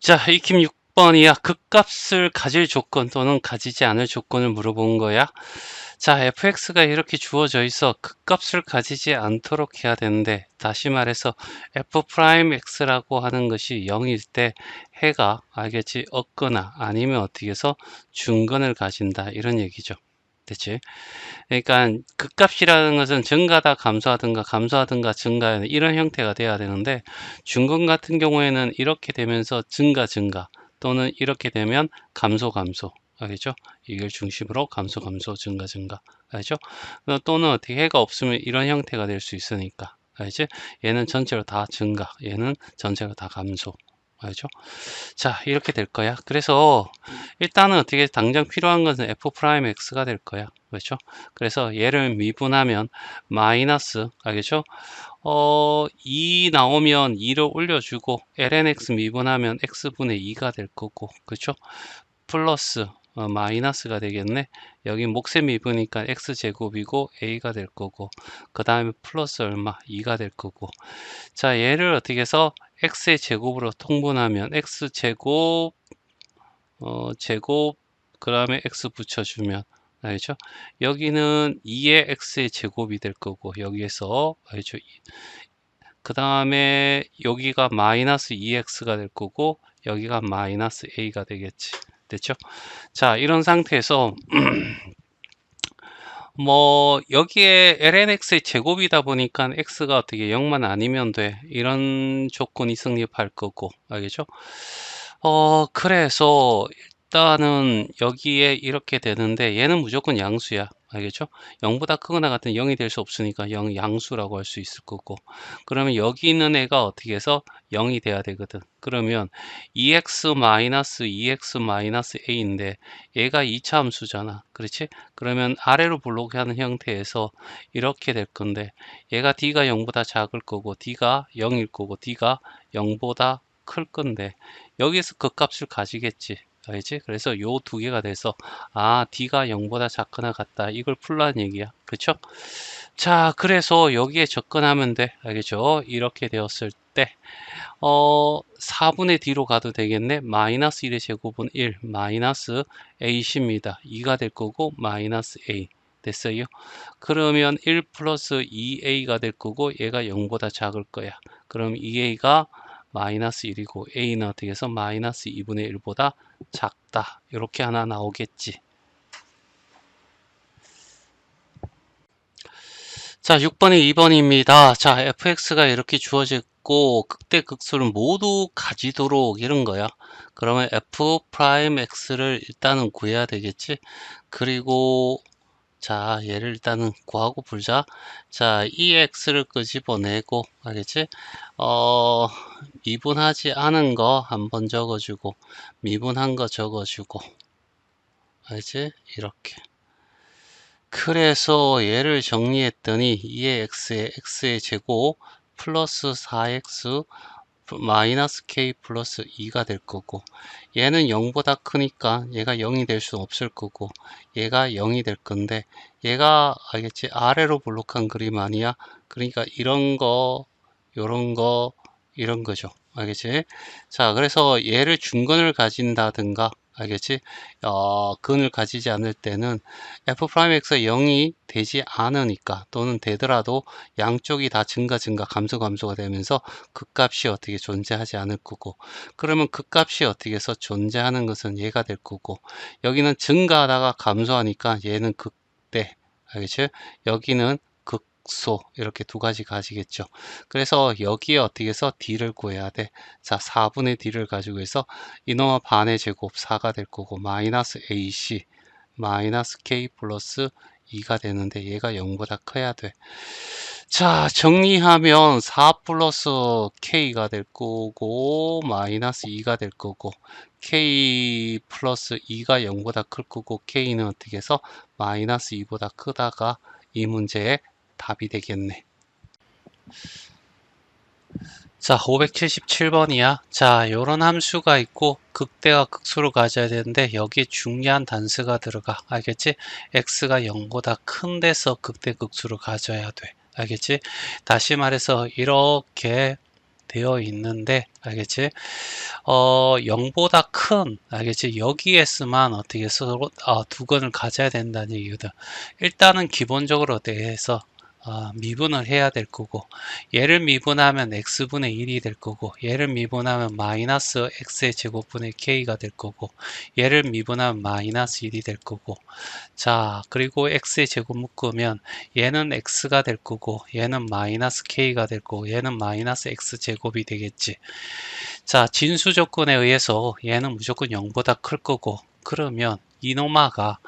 자, 익힘 6번이야. 극값을 가질 조건 또는 가지지 않을 조건을 물어본 거야. 자, fx가 이렇게 주어져 있어. 극값을 가지지 않도록 해야 되는데, 다시 말해서 f'x라고 하는 것이 0일 때 해가, 알겠지? 없거나 아니면 어떻게 해서 중건을 가진다. 이런 얘기죠. 됐지? 그러니까 극값이라는 것은 증가다 감소하든가 증가하는 이런 형태가 돼야 되는데, 중건 같은 경우에는 이렇게 되면서 증가 또는 이렇게 되면 감소 알겠죠? 이걸 중심으로 감소 증가 알죠? 또는 어떻게 해가 없으면 이런 형태가 될 수 있으니까 알지? 얘는 전체로 다 증가, 얘는 전체로 다 감소. 알죠? 자, 이렇게 될 거야. 그래서 일단은 어떻게 당장 필요한 것은 f'x가 될 거야. 그렇죠? 그래서 얘를 미분하면 마이너스, 알겠죠? 2 나오면 2를 올려주고 lnx 미분하면 x분의 2가 될 거고, 그렇죠? 플러스 마이너스가 되겠네. 여기 몫의 미분이니까 x제곱이고 a가 될 거고, 그 다음에 플러스 얼마? 2가 될 거고. 자, 얘를 어떻게 해서 x의 제곱으로 통분하면 x제곱 제곱 그 다음에 x 붙여주면 알죠? 여기는 2의 x의 제곱이 될 거고, 여기에서 알죠? 그 다음에 여기가 마이너스 2x가 될 거고, 여기가 마이너스 a가 되겠지. 됐죠? 자, 이런 상태에서 뭐 여기에 lnx의 제곱이다 보니까 x가 어떻게 0만 아니면 돼. 이런 조건이 성립할 거고, 알겠죠? 그래서 일단은 여기에 이렇게 되는데 얘는 무조건 양수야. 알겠죠? 0보다 크거나 같은 0이 될 수 없으니까 0 양수라고 할 수 있을 거고, 그러면 여기 있는 애가 어떻게 해서 0이 돼야 되거든. 그러면 2x-a인데 얘가 2차 함수잖아. 그렇지? 그러면 아래로 블록하는 형태에서 이렇게 될 건데, 얘가 d가 0보다 작을 거고 d가 0일 거고 d가 0보다 클 건데, 여기에서 극값을 가지겠지. 알지? 그래서 요 두 개가 돼서 d가 0보다 작거나 같다, 이걸 풀라는 얘기야. 그쵸? 자, 그래서 여기에 접근하면 돼. 알겠죠? 이렇게 되었을 때 4분의 d로 가도 되겠네. 마이너스 1의 제곱은 1 마이너스 a입니다. 2가 될 거고 마이너스 a 됐어요. 그러면 1 플러스 2a가 될 거고 얘가 0보다 작을 거야. 그럼 2a가 마이너스 1이고 a는 어떻게 해서 마이너스 2분의 1보다 작다. 이렇게 하나 나오겠지. 자, 6번이 2번입니다. 자, fx가 이렇게 주어졌고 극대 극소를 모두 가지도록 이런 거야. 그러면 f'x를 일단은 구해야 되겠지. 그리고 자, 얘를 일단은 구하고 불자. 자, 이 x를 끄집어내고, 알겠지? 미분하지 않은 거 한번 적어주고, 미분한 거 적어주고, 알지? 이렇게. 그래서 얘를 정리했더니 2의 x의 제곱 플러스 4x 마이너스 k 플러스 2가 될 거고, 얘는 0보다 크니까 얘가 0이 될 수는 없을 거고, 얘가 0이 될 건데, 얘가 알겠지? 아래로 블록한 그림 아니야? 그러니까 이런 거, 요런 거, 이런 거죠. 알겠지? 자, 그래서 얘를 중건을 가진다든가, 알겠지? 근을 가지지 않을 때는 f'x가 0이 되지 않으니까, 또는 되더라도 양쪽이 다 증가 감소가 되면서 극값이 어떻게 존재하지 않을 거고, 그러면 극값이 어떻게 해서 존재하는 것은 얘가 될 거고, 여기는 증가하다가 감소하니까 얘는 극대, 알겠죠? 여기는 극소, 이렇게 두 가지 가지겠죠. 그래서 여기에 어떻게 해서 d를 구해야 돼. 자, 4분의 d를 가지고 해서 이놈의 반의 제곱 4가 될 거고, 마이너스 ac 마이너스 k 플러스 2가 되는데 얘가 0보다 커야 돼. 자, 정리하면 4 플러스 k가 될 거고 마이너스 2가 될 거고, k 플러스 2가 0보다 클 거고 k는 어떻게 해서 마이너스 2보다 크다가 이 문제의 답이 되겠네. 자, 577번이야. 자, 요런 함수가 있고 극대와 극소를 가져야 되는데 여기에 중요한 단수가 들어가. 알겠지? x가 0보다 큰 데서 극대 극소를 가져야 돼. 알겠지? 다시 말해서 이렇게 되어 있는데, 알겠지? 0보다 큰, 알겠지? 여기에서만 어떻게 서로 두건을 가져야 된다는 얘기거든. 일단은 기본적으로 대해서 미분을 해야 될 거고, 얘를 미분하면 x분의 1이 될 거고, 얘를 미분하면 마이너스 x의 제곱분의 k가 될 거고, 얘를 미분하면 마이너스 1이 될 거고, 자, 그리고 x의 제곱 묶으면 얘는 x가 될 거고, 얘는 마이너스 k가 될 거고, 얘는 마이너스 x 제곱이 되겠지. 자, 진수 조건에 의해서 얘는 무조건 0보다 클 거고, 그러면 이노마가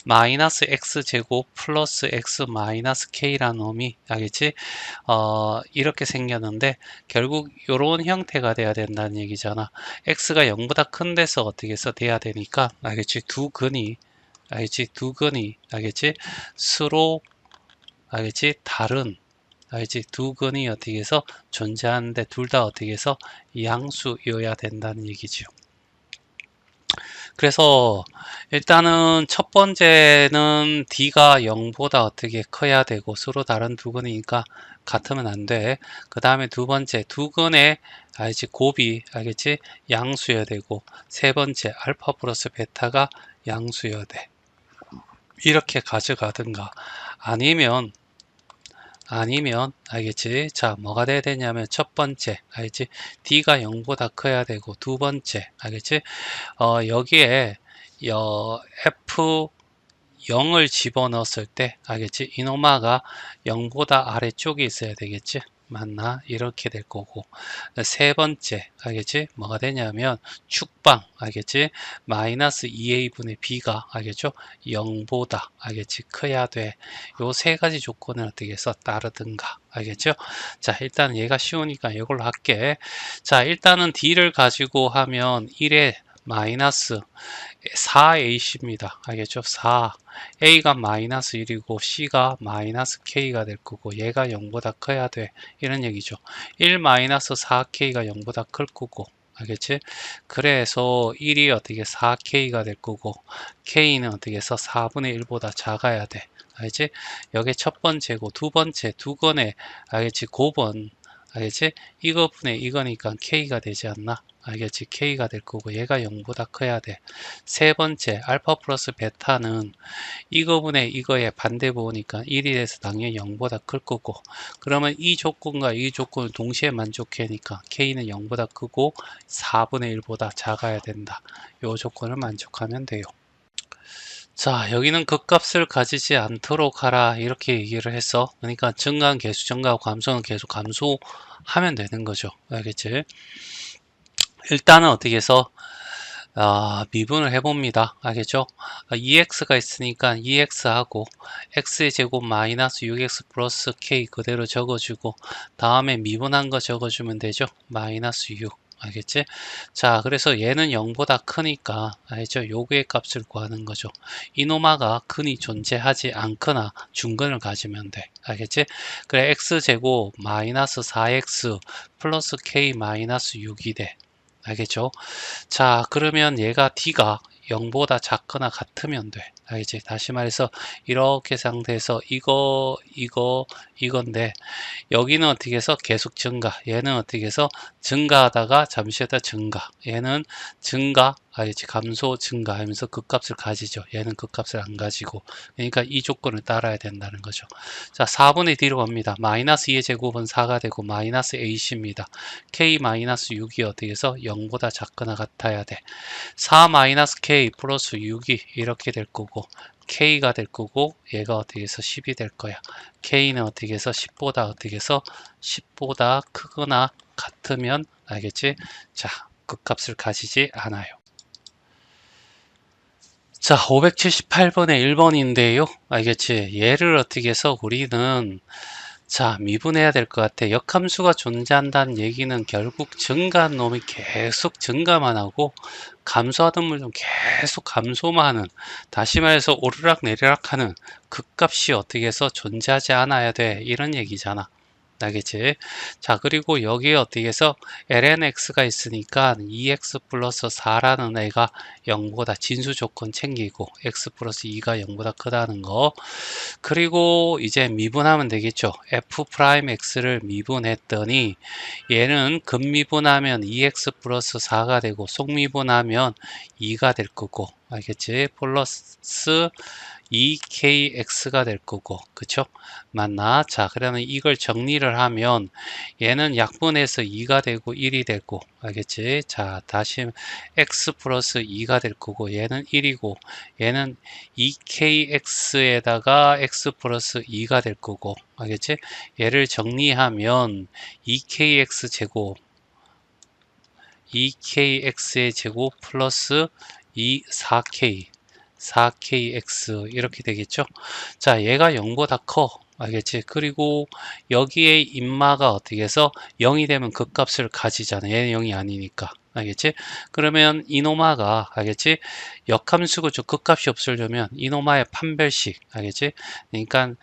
마이너스 x 제곱 플러스 x 마이너스 k라는 놈이 알겠지? 이렇게 생겼는데 결국 이런 형태가 돼야 된다는 얘기잖아. x가 0보다 큰 데서 어떻게 해서 돼야 되니까 알겠지? 두 근이 알겠지? 두 근이 알겠지? 서로 알겠지? 다른 알겠지? 두 근이 어떻게 해서 존재하는데 둘 다 어떻게 해서 양수여야 된다는 얘기죠. 그래서 일단은 첫 번째는 D가 0보다 어떻게 커야 되고 서로 다른 두 근이니까 같으면 안 돼. 그 다음에 두 번째 두 근의 알지? 곱이 알겠지? 양수여야 되고 세 번째 알파 플러스 베타가 양수여야 돼. 이렇게 가져가든가 아니면 알겠지? 자, 뭐가 돼야 되냐면 첫 번째 알겠지? D가 0보다 커야 되고 두 번째 알겠지? 여기에 F 0을 집어넣었을 때 알겠지? 이노마가 0보다 아래쪽에 있어야 되겠지? 맞나? 이렇게 될 거고 세 번째 알겠지? 뭐가 되냐면 축방 알겠지? 마이너스 2a분의 b가 알겠죠? 0보다 알겠지? 커야 돼. 요 세 가지 조건을 어떻게 해서 따르든가 알겠죠? 자, 일단 얘가 쉬우니까 이걸로 할게. 자, 일단은 d를 가지고 하면 1에 마이너스 4ac입니다. 알겠죠? 4. a가 마이너스 1이고 c가 마이너스 k가 될 거고 얘가 0보다 커야 돼. 이런 얘기죠. 1 마이너스 4k가 0보다 클 거고 알겠지? 그래서 1이 어떻게 4k가 될 거고 k는 어떻게 해서 4분의 1보다 작아야 돼. 알겠지? 여기 첫 번째고 두 번째 두 건에 알겠지? 곱은 알겠지? 이거분의 이거니까 k가 되지 않나? 알겠지? k가 될 거고 얘가 0보다 커야 돼. 세 번째 알파 플러스 베타는 이거분의 이거의 반대부호니까 1이 돼서 당연히 0보다 클 거고 그러면 이 조건과 이 조건을 동시에 만족하니까 k는 0보다 크고 4분의 1보다 작아야 된다. 이 조건을 만족하면 돼요. 자, 여기는 극값을 가지지 않도록 하라 이렇게 얘기를 했어. 그러니까 증가한 개수 증가하고 감소는 계속 감소하면 되는 거죠. 알겠지? 일단은 어떻게 해서 미분을 해봅니다. 알겠죠? 2x가 있으니까 2x하고 x의 제곱 마이너스 6x 플러스 k 그대로 적어주고 다음에 미분한 거 적어주면 되죠? 마이너스 6 알겠지? 자, 그래서 얘는 0보다 크니까 알죠? 요구의 값을 구하는 거죠. 이노마가 근이 존재하지 않거나 중근을 가지면 돼. 알겠지? 그래 x제곱 마이너스 4x 플러스 k 마이너스 6이 돼. 알겠죠? 자, 그러면 얘가 D가 0보다 작거나 같으면 돼. 알겠지? 다시 말해서 이렇게 상태에서 이건데 여기는 어떻게 해서 계속 증가, 얘는 어떻게 해서 증가하다가 잠시 후다 증가, 얘는 증가 알겠지? 감소 증가 하면서 극값을 가지죠. 얘는 극값을 안 가지고 그러니까 이 조건을 따라야 된다는 거죠. 자, 4분의 D로 갑니다. 마이너스 2의 제곱은 4가 되고 마이너스 A입니다. K 마이너스 6이 어떻게 해서 0보다 작거나 같아야 돼. 4 마이너스 K 플러스 6이 이렇게 될 거고 K가 될 거고 얘가 어떻게 해서 10이 될 거야. K는 어떻게 해서 10보다 어떻게 해서 10보다 크거나 같으면 알겠지? 자, 극값을 가지지 않아요. 자, 578번의 1번인데요. 알겠지? 얘를 어떻게 해서 우리는 자, 미분해야 될 것 같아. 역함수가 존재한다는 얘기는 결국 증가한 놈이 계속 증가만 하고 감소하던 물은 계속 감소만 하는, 다시 말해서 오르락 내리락 하는 극값이 어떻게 해서 존재하지 않아야 돼. 이런 얘기잖아. 알겠지? 자, 그리고 여기에 어떻게 해서 lnx가 있으니까 2x 플러스 4라는 애가 0보다 진수 조건 챙기고 x 플러스 2가 0보다 크다는 거. 그리고 이제 미분하면 되겠죠. f 프라임 x를 미분했더니 얘는 근미분하면 2x 플러스 4가 되고 속미분하면 2가 될 거고, 알겠지? 플러스 2kx가 될 거고, 그쵸? 맞나? 자, 그러면 이걸 정리를 하면 얘는 약분해서 2가 되고 1이 되고, 알겠지? 자, 다시 x 플러스 2가 될 거고, 얘는 1이고, 얘는 2kx에다가 x 플러스 2가 될 거고, 알겠지? 얘를 정리하면 2kx 제곱 2kx의 제곱 플러스 4kx 이렇게 되겠죠. 자, 얘가 0보다 커. 알겠지? 그리고 여기에 인마가 어떻게 해서 0이 되면 극값을 가지잖아. 얘는 0이 아니니까. 알겠지? 그러면 이노마가, 알겠지? 역함수고 극값이 없으려면 이노마의 판별식, 알겠지? 그러니까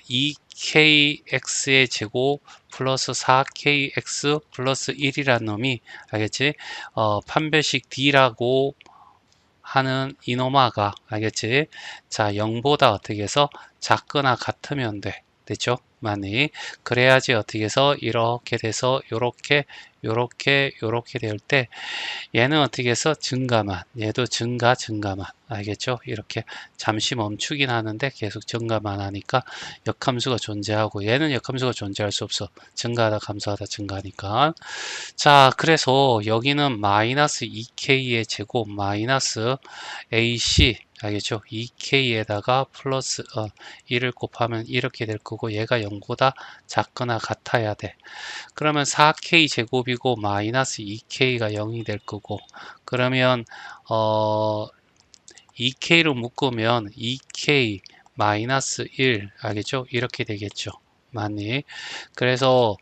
2kx의 제곱 플러스 4kx 플러스 1이라는 놈이, 알겠지? 판별식 D라고 하는 이노마가, 알겠지? 자, 0보다 어떻게 해서 작거나 같으면 돼. 됐죠? 많이. 그래야지 어떻게 해서 이렇게 돼서 요렇게 될 때 얘는 어떻게 해서 증가만, 얘도 증가만, 알겠죠? 이렇게 잠시 멈추긴 하는데 계속 증가만 하니까 역함수가 존재하고, 얘는 역함수가 존재할 수 없어. 증가하다 감소하다 증가하니까. 자, 그래서 여기는 마이너스 2k의 제곱 마이너스 ac, 알겠죠? 2k에다가 플러스 1을 곱하면 이렇게 될 거고, 얘가 0보다 작거나 같아야 돼. 그러면 4k 제곱이고 마이너스 2k가 0이 될 거고, 그러면 2k로 묶으면 2k 마이너스 1, 알겠죠? 이렇게 되겠죠. 많이. 그래서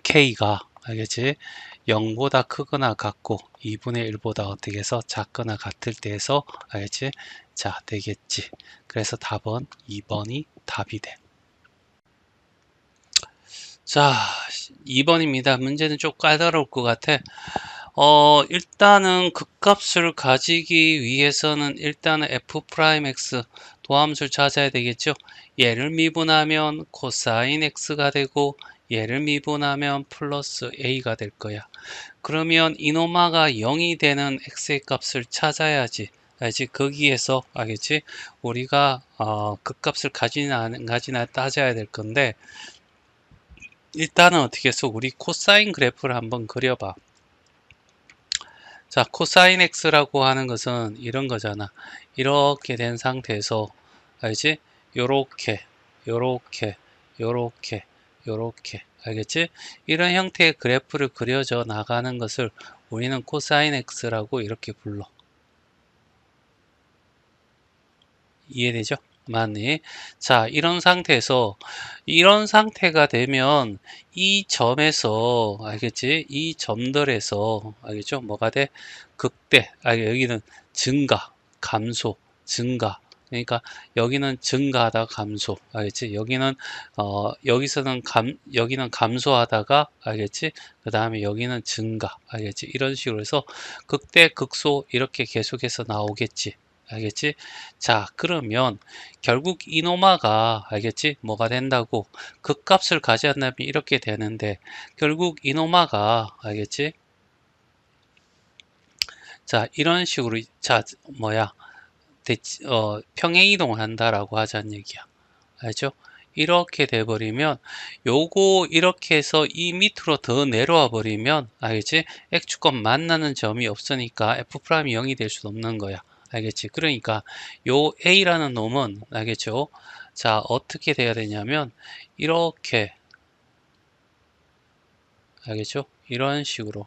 k가, 알겠지? 0보다 크거나 같고 2분의 1보다 어떻게 해서 작거나 같을 때에서, 알겠지? 자, 되겠지. 그래서 답은 2번이 답이 돼. 자, 2번입니다. 문제는 좀 까다로울 것 같아. 일단은 극값을 가지기 위해서는 일단은 f'x 도함수를 찾아야 되겠죠. 얘를 미분하면 코사인 x가 되고, 얘를 미분하면 플러스 a가 될 거야. 그러면 이노마가 0이 되는 x의 값을 찾아야지. 알지? 거기에서, 알겠지? 우리가 극값을 가지나 안 가지나 따져야 될 건데, 일단은 어떻게 해서 우리 코사인 그래프를 한번 그려봐. 자, 코사인 x라고 하는 것은 이런 거잖아. 이렇게 된 상태에서, 알지? 요렇게, 요렇게, 요렇게, 요렇게. 알겠지? 이런 형태의 그래프를 그려져 나가는 것을 우리는 코사인 x라고 이렇게 불러. 이해되죠? 맞니? 자, 이런 상태에서, 이런 상태가 되면 이 점에서, 알겠지? 이 점들에서, 알겠죠? 뭐가 돼? 극대. 여기는 증가, 감소, 증가. 그러니까 여기는 증가하다 감소, 알겠지? 여기는 여기는 감소하다가, 알겠지? 그 다음에 여기는 증가, 알겠지? 이런 식으로 해서 극대 극소 이렇게 계속해서 나오겠지. 알겠지? 자, 그러면 결국 이노마가, 알겠지? 뭐가 된다고? 극값을 가져간다면 이렇게 되는데, 결국 이노마가, 알겠지? 자, 이런 식으로, 자, 평행이동을 한다라고 하자는 얘기야. 알죠? 이렇게 돼버리면, 요거 이렇게 해서 이 밑으로 더 내려와 버리면, 알겠지? X축권 만나는 점이 없으니까 F'이 0이 될 수 없는 거야. 알겠지? 그러니까 요 A라는 놈은, 알겠죠? 자, 어떻게 돼야 되냐면 이렇게, 알겠죠? 이런 식으로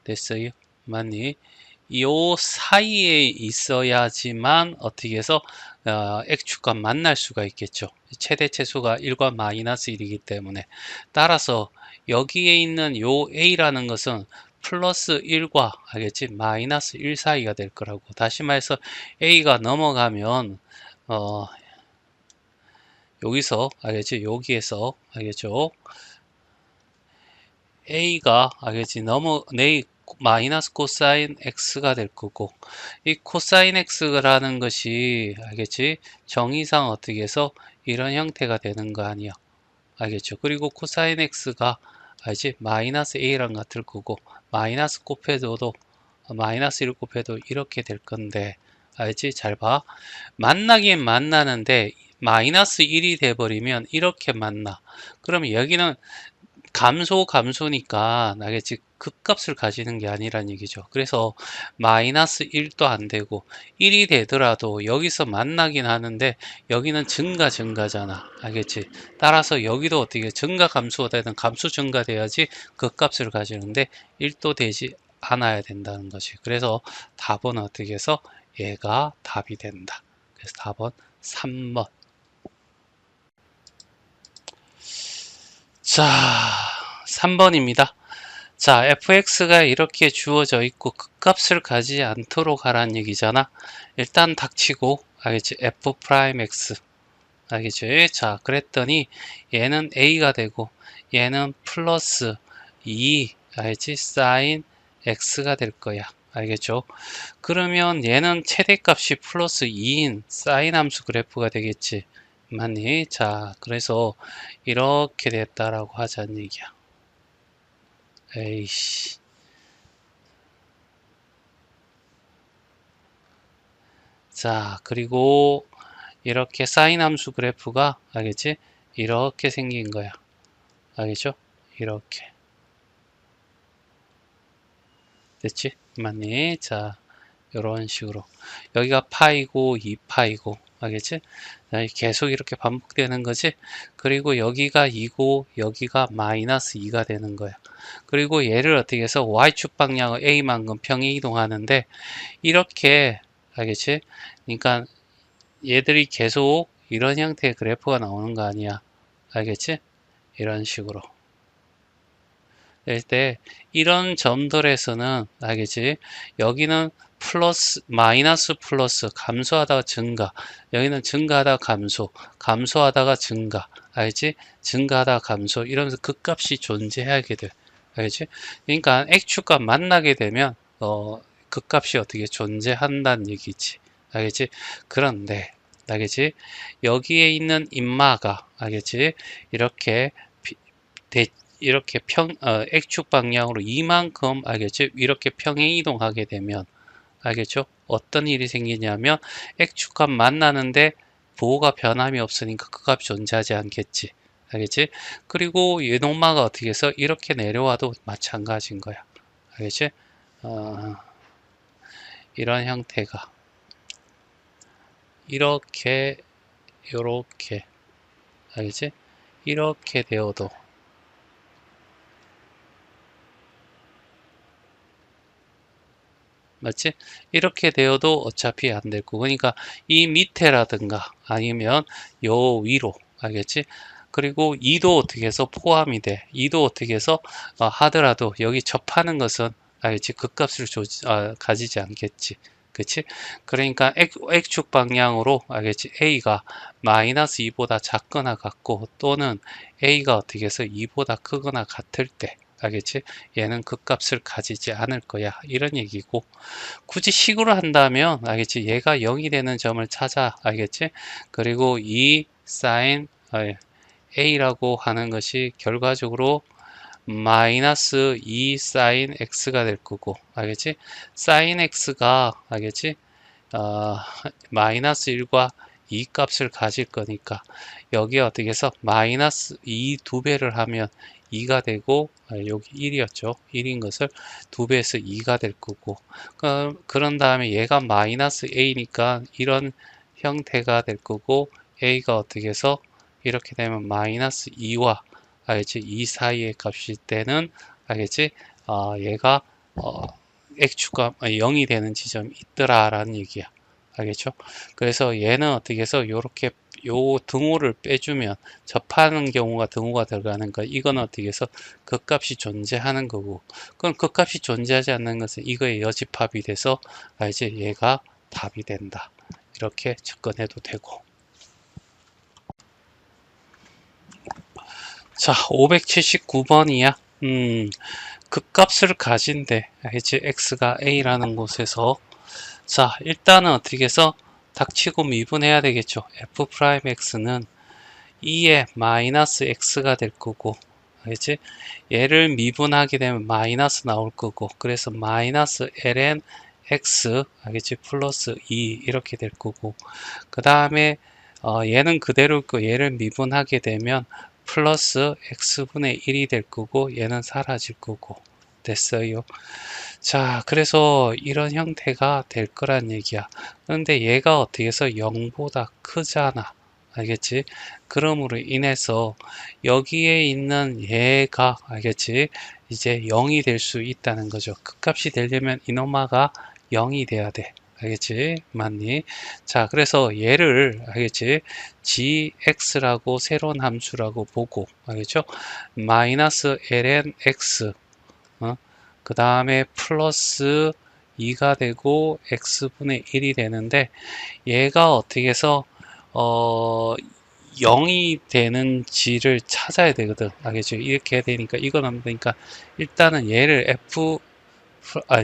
됐어요. 맞니? 요 사이에 있어야지만 어떻게 해서 X축과 만날 수가 있겠죠. 최대 최소가 1과 마이너스 1이기 때문에, 따라서 여기에 있는 요 A라는 것은 플러스 1과, 알겠지? 마이너스 1 사이가 될 거라고. 다시 말해서 A가 넘어가면 여기서 알겠지? 여기에서 알겠죠? a가 알겠지? 마이너스 코사인 x가 될 거고, 이 코사인 x라는 것이 알겠지? 정의상 어떻게 해서 이런 형태가 되는 거 아니야? 알겠죠? 그리고 코사인 x가 알지? 마이너스 a랑 같을 거고, 마이너스 곱해줘도 마이너스 1 곱해도 이렇게 될 건데, 알지? 잘 봐. 만나긴 만나는데 마이너스 1이 돼버리면 이렇게 만나. 그러면 여기는 감소니까 알겠지? 극값을 가지는 게 아니란 얘기죠. 그래서 마이너스 1도 안 되고 1이 되더라도 여기서 만나긴 하는데 여기는 증가잖아. 알겠지? 따라서 여기도 어떻게 증가 감소가 되든 감소 증가돼야지 극값을 가지는데 1도 되지 않아야 된다는 거지. 그래서 답은 어떻게 해서 얘가 답이 된다. 그래서 답은 3번. 자, 3번입니다. 자, fx가 이렇게 주어져 있고 극값을 가지지 않도록 하라는 얘기잖아. 일단 닥치고 알겠지? f'x 알겠지? 자, 그랬더니 얘는 a가 되고 얘는 플러스 2 알겠지? 사인 x가 될 거야. 알겠죠? 그러면 얘는 최대값이 플러스 2인 사인 함수 그래프가 되겠지. 맞니? 자, 그래서 이렇게 됐다라고 하자는 얘기야. 에이씨. 자, 그리고 이렇게 사인 함수 그래프가 알겠지? 이렇게 생긴 거야. 알겠죠? 이렇게. 됐지? 맞니? 자, 이런 식으로. 여기가 파이고 2파이고 알겠지? 계속 이렇게 반복되는 거지? 그리고 여기가 2고 여기가 마이너스 2가 되는 거야. 그리고 얘를 어떻게 해서 y축 방향을 a만큼 평행 이동하는데 이렇게 알겠지? 그러니까 얘들이 계속 이런 형태의 그래프가 나오는 거 아니야. 알겠지? 이런 식으로. 때 이런 점들에서는 알겠지? 여기는 플러스 마이너스 플러스 감소하다가 증가, 여기는 증가하다가 감소하다가 증가, 알지? 증가하다가 감소 이러면서 극값이 존재하게 돼. 알지? 그러니까 X축과 만나게 되면 극값이 어떻게 존재한다는 얘기지. 알겠지? 그런데 알겠지? 여기에 있는 인마가 알겠지? 이렇게 이렇게 X축 방향으로 이만큼 알겠죠? 이렇게 평행 이동하게 되면 알겠죠? 어떤 일이 생기냐면 X축과 만나는데 부호가 변함이 없으니까 그 값이 존재하지 않겠지. 알겠지? 그리고 이동마가 어떻게 해서 이렇게 내려와도 마찬가지인 거야. 알겠지? 어, 이런 형태가 이렇게 요렇게 알겠지? 이렇게 되어도 맞지? 이렇게 되어도 어차피 안 될 거고 그러니까 이 밑에라든가 아니면 요 위로 알겠지? 그리고 2도 어떻게 해서 포함이 돼 2도 어떻게 해서 하더라도 여기 접하는 것은 알겠지? 극값을 가지지 않겠지 그치? 그러니까 X축 방향으로 알겠지? A가 마이너스 2보다 작거나 같고 또는 A가 어떻게 해서 2보다 크거나 같을 때 알겠지? 얘는 극값을 가지지 않을 거야 이런 얘기고 굳이 식으로 한다면 알겠지? 얘가 0이 되는 점을 찾아 알겠지? 그리고 이 사인 A라고 하는 것이 결과적으로 마이너스 2 사인 X가 될 거고 알겠지? 사인 X가 알겠지? 마이너스 1과 2 값을 가질 거니까 여기에 어떻게 해서 마이너스 2 2배를 하면 2가 되고 여기 1이었죠. 1인 것을 2배에서 2가 될 거고 그런 다음에 얘가 마이너스 a니까 이런 형태가 될 거고 a가 어떻게 해서 이렇게 되면 마이너스 2와 알겠지? 2 사이의 값일 때는 알겠지? 얘가 x축과 0이 되는 지점이 있더라라는 얘기야. 알겠죠? 그래서 얘는 어떻게 해서 요렇게 요 등호를 빼주면 접하는 경우가 등호가 들어가는 거 이건 어떻게 해서 극값이 존재하는 거고 그럼 극값이 존재하지 않는 것은 이거의 여집합이 돼서 이제 얘가 답이 된다. 이렇게 접근해도 되고 자, 579번이야. 극값을 가진대. 알겠지? x가 a라는 곳에서. 자, 일단은 어떻게 해서 닥치고 미분해야 되겠죠. f 프라임 x는 2의 마이너스 x가 될 거고, 알겠지? 얘를 미분하게 되면 마이너스 나올 거고, 그래서 마이너스 ln x, 알겠지? 플러스 2 이렇게 될 거고, 그 다음에 얘는 그대로 있고 얘를 미분하게 되면 플러스 x분의 1이 될 거고 얘는 사라질 거고. 됐어요. 자, 그래서 이런 형태가 될 거란 얘기야. 그런데 얘가 어떻게 해서 0보다 크잖아. 알겠지? 그러므로 인해서 여기에 있는 얘가, 알겠지? 이제 0이 될 수 있다는 거죠. 극값이 되려면 이노마가 0이 돼야 돼. 알겠지? 맞니? 자, 그래서 얘를, 알겠지? gx라고 새로운 함수라고 보고, 알겠죠? 마이너스 ln x, 그 다음에 플러스 2가 되고 x분의 1이 되는데, 얘가 어떻게 해서 0이 되는지를 찾아야 되거든. 알겠죠? 이렇게 해야 되니까 이건 안 되니까 일단은 얘를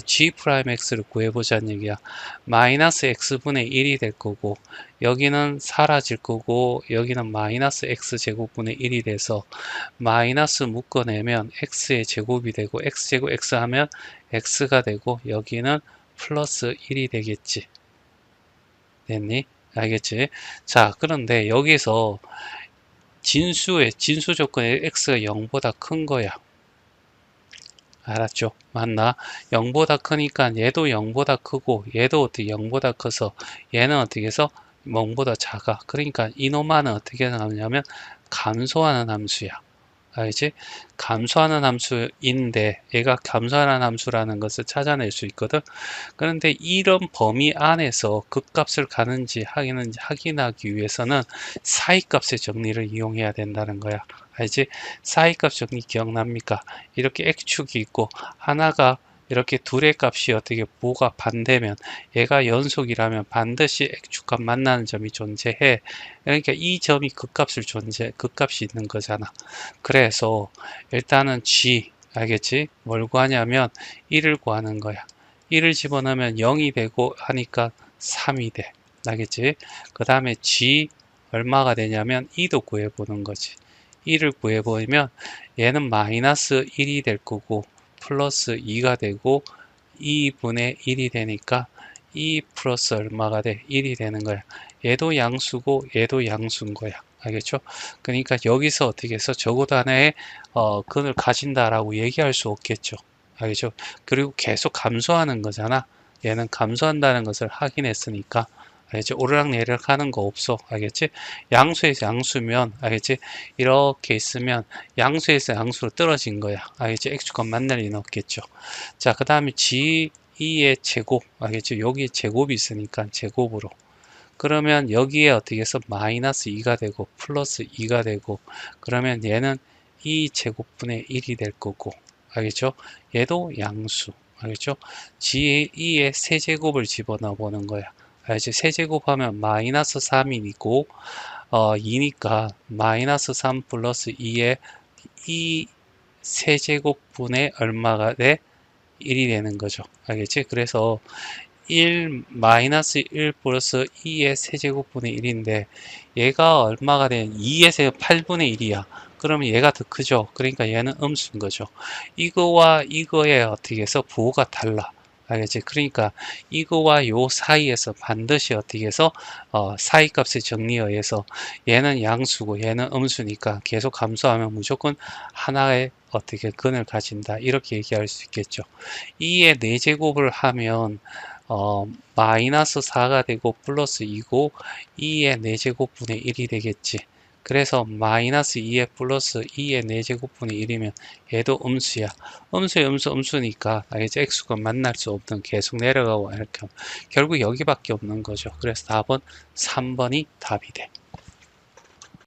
g 프라임 x를 구해보자는 얘기야. 마이너스 x분의 1이 될 거고 여기는 사라질 거고 여기는 마이너스 x 제곱분의 1이 돼서 마이너스 묶어내면 x의 제곱이 되고 x제곱 x 하면 x가 되고 여기는 플러스 1이 되겠지. 됐니? 알겠지? 자, 그런데 여기서 진수 조건에 x가 0보다 큰 거야. 알았죠? 맞나? 0보다 크니까 얘도 0보다 크고 얘도 어떻게 0보다 커서 얘는 어떻게 해서 0보다 작아. 그러니까 이놈만은 어떻게 나오냐면 감소하는 함수야. 알지? 감소하는 함수인데 얘가 감소하는 함수라는 것을 찾아낼 수 있거든. 그런데 이런 범위 안에서 극값을 가는지 확인하기 위해서는 사이값의 정리를 이용해야 된다는 거야. 알지? 사이값 정리 기억납니까? 이렇게 x축이 있고 하나가 이렇게 둘의 값이 어떻게 뭐가 반대면 얘가 연속이라면 반드시 x축값 만나는 점이 존재해. 그러니까 이 점이 극값이 있는 거잖아. 그래서 일단은 g, 알겠지? 뭘 구하냐면 1을 구하는 거야. 1을 집어넣으면 0이 되고 하니까 3이 돼. 알겠지? 그 다음에 g 얼마가 되냐면 2도 구해보는 거지. 1을 구해보면 얘는 마이너스 1이 될 거고 플러스 2가 되고 2분의 1이 되니까 2 플러스 얼마가 돼? 1이 되는 거야. 얘도 양수고 얘도 양수인 거야. 알겠죠? 그러니까 여기서 어떻게 해서 적어도 하나의 근을 가진다라고 얘기할 수 없겠죠. 알겠죠? 그리고 계속 감소하는 거잖아. 얘는 감소한다는 것을 확인했으니까. 알겠지? 오르락내리락 하는 거 없어. 알겠지? 양수에서 양수면, 알겠지? 이렇게 있으면 양수에서 양수로 떨어진 거야. 알겠지? x축과 만날 리는 없겠죠. 자, 그 다음에 g2의 제곱. 알겠지? 여기 제곱이 있으니까 제곱으로. 그러면 여기에 어떻게 해서 마이너스 2가 되고 플러스 2가 되고 그러면 얘는 2제곱분의 1이 될 거고 알겠죠? 얘도 양수. 알겠죠? g2의 세제곱을 집어넣어 보는 거야. 알지? 세제곱하면 마이너스 3이고 2니까 마이너스 3 플러스 2의 2 세제곱분의 얼마가 돼? 1이 되는 거죠. 알겠지? 그래서 1 마이너스 1 플러스 2의 세제곱분의 1인데 얘가 얼마가 돼? 2에서 8분의 1이야. 그러면 얘가 더 크죠. 그러니까 얘는 음수인 거죠. 이거와 이거에 어떻게 해서 부호가 달라. 알겠지? 그러니까 이거와 요 사이에서 반드시 어떻게 해서 사이값의 정리에 의해서 얘는 양수고 얘는 음수니까 계속 감소하면 무조건 하나의 어떻게 근을 가진다. 이렇게 얘기할 수 있겠죠. 2의 4제곱을 하면 마이너스 4가 되고 플러스 2고 2의 4제곱분의 1이 되겠지. 그래서 마이너스 2의 플러스 2의 4제곱분의 1이면 얘도 음수야. 음수의 음수니까 이제 x가 만날 수 없던 계속 내려가고 이렇게 결국 여기밖에 없는 거죠. 그래서 답은 3번이 답이 돼.